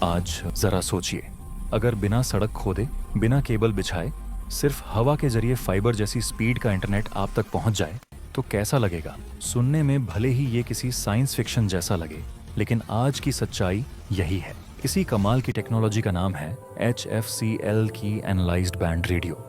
आज जरा सोचिए, अगर बिना सड़क खोदे, बिना केबल बिछाए, सिर्फ हवा के जरिए फाइबर जैसी स्पीड का इंटरनेट आप तक पहुंच जाए तो कैसा लगेगा। सुनने में भले ही ये किसी साइंस फिक्शन जैसा लगे, लेकिन आज की सच्चाई यही है। इसी कमाल की टेक्नोलॉजी का नाम है HFCL की एनालाइज्ड बैंड रेडियो,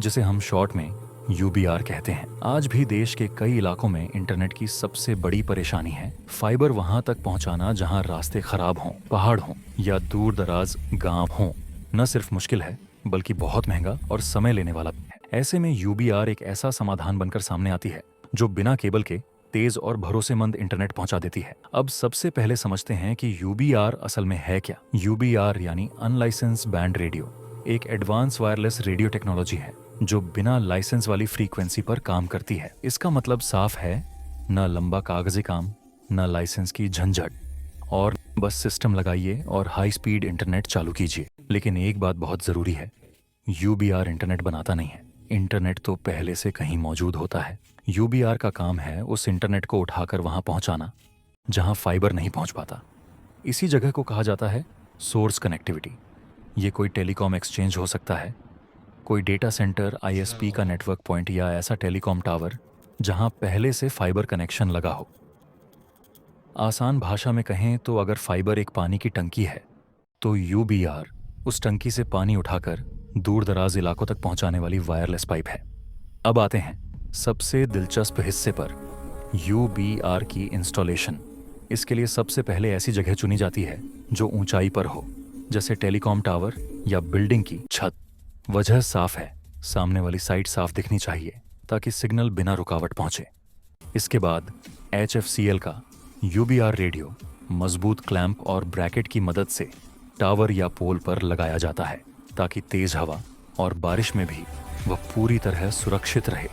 जिसे हम शॉर्ट में UBR कहते हैं। आज भी देश के कई इलाकों में इंटरनेट की सबसे बड़ी परेशानी है फाइबर वहां तक पहुंचाना जहां रास्ते खराब हों, पहाड़ हों या दूर दराज गांव हों। न सिर्फ मुश्किल है, बल्कि बहुत महंगा और समय लेने वाला भी है। ऐसे में UBR एक ऐसा समाधान बनकर सामने आती है जो बिना केबल के तेज और भरोसेमंद इंटरनेट पहुंचा देती है। अब सबसे पहले समझते हैं कि UBR असल में है क्या। UBR यानी अनलाइसेंस बैंड रेडियो एक एडवांस वायरलेस रेडियो टेक्नोलॉजी है जो बिना लाइसेंस वाली फ्रीक्वेंसी पर काम करती है। इसका मतलब साफ है, न लंबा कागजी काम, न लाइसेंस की झंझट, और बस सिस्टम लगाइए और हाई स्पीड इंटरनेट चालू कीजिए। लेकिन एक बात बहुत जरूरी है, UBR इंटरनेट बनाता नहीं है। इंटरनेट तो पहले से कहीं मौजूद होता है। UBR का काम है उस इंटरनेट को उठाकर वहां पहुंचाना जहां फाइबर नहीं पहुंच पाता। इसी जगह को कहा जाता है सोर्स कनेक्टिविटी। ये कोई टेलीकॉम एक्सचेंज हो सकता है, कोई डेटा सेंटर, ISP का नेटवर्क पॉइंट या ऐसा टेलीकॉम टावर जहां पहले से फाइबर कनेक्शन लगा हो। आसान भाषा में कहें तो अगर फाइबर एक पानी की टंकी है तो UBR उस टंकी से पानी उठाकर दूर दराज इलाकों तक पहुंचाने वाली वायरलेस पाइप है। अब आते हैं सबसे दिलचस्प हिस्से पर, UBR की इंस्टॉलेशन। इसके लिए सबसे पहले ऐसी जगह चुनी जाती है जो ऊंचाई पर हो, जैसे टेलीकॉम टावर या बिल्डिंग की छत। वजह साफ है, सामने वाली साइट साफ दिखनी चाहिए ताकि सिग्नल बिना रुकावट पहुंचे। इसके बाद HFCL का UBR रेडियो मजबूत क्लैंप और ब्रैकेट की मदद से टावर या पोल पर लगाया जाता है ताकि तेज हवा और बारिश में भी वह पूरी तरह सुरक्षित रहे।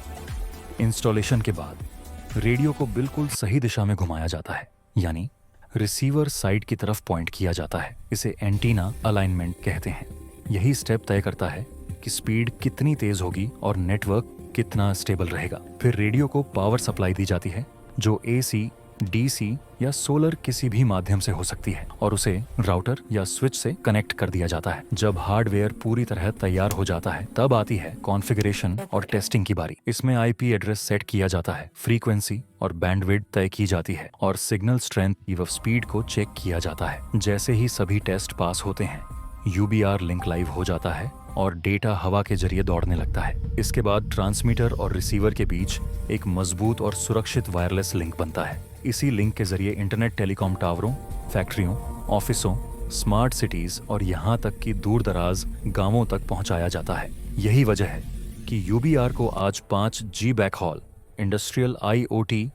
इंस्टॉलेशन के बाद रेडियो को बिल्कुल सही दिशा में घुमाया जाता है, यानी रिसीवर साइड की तरफ पॉइंट किया जाता है। इसे एंटीना अलाइनमेंट कहते हैं। यही स्टेप तय करता है कि स्पीड कितनी तेज होगी और नेटवर्क कितना स्टेबल रहेगा। फिर रेडियो को पावर सप्लाई दी जाती है जो AC, DC या सोलर किसी भी माध्यम से हो सकती है, और उसे राउटर या स्विच से कनेक्ट कर दिया जाता है। जब हार्डवेयर पूरी तरह तैयार हो जाता है तब आती है कॉन्फ़िगरेशन और टेस्टिंग की बारी। इसमें IP एड्रेस सेट किया जाता है, फ्रीक्वेंसी और बैंडविड्थ तय की जाती है और सिग्नल स्ट्रेंथ व स्पीड को चेक किया जाता है। जैसे ही सभी टेस्ट पास होते हैं, UBR लिंक लाइव हो जाता है और डेटा हवा के जरिए दौड़ने लगता है। इसके बाद ट्रांसमीटर और रिसीवर के बीच एक मजबूत और सुरक्षित वायरलेस लिंक बनता है। इसी लिंक के जरिए इंटरनेट टेलीकॉम टावरों, फैक्ट्रियों, ऑफिसों, स्मार्ट सिटीज और यहाँ तक कि दूर दराज गांवों तक पहुंचाया जाता है। यही वजह है कि UBR को आज 5G बैकहॉल, इंडस्ट्रियल IoT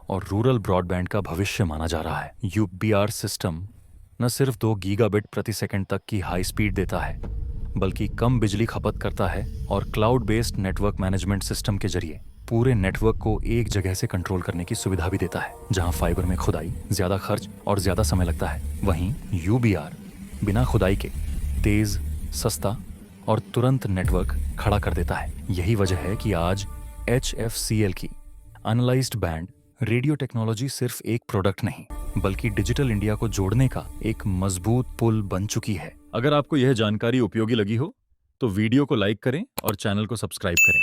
और रूरल ब्रॉडबैंड का भविष्य माना जा रहा है। UBR सिस्टम न सिर्फ 2 गीगाबिट प्रति सेकंड तक की हाई स्पीड देता है, बल्कि कम बिजली खपत करता है और cloud based network management system के जरिए पूरे नेटवर्क को एक जगह से कंट्रोल करने की सुविधा भी देता है। जहां फाइबर में खुदाई, ज्यादा खर्च और ज्यादा समय लगता है, वहीं UBR बिना खुदाई के तेज, सस्ता और तुरंत नेटवर्क खड़ा कर देता है। यही वजह है कि आज HFCL की एनालाइज्ड बैंड रेडियो टेक्नोलॉजी सिर्फ एक प्रोडक्ट नहीं, बल्कि डिजिटल इंडिया को जोड़ने का एक मजबूत पुल बन चुकी है। अगर आपको यह जानकारी उपयोगी लगी हो तो वीडियो को लाइक करें और चैनल को सब्सक्राइब करें।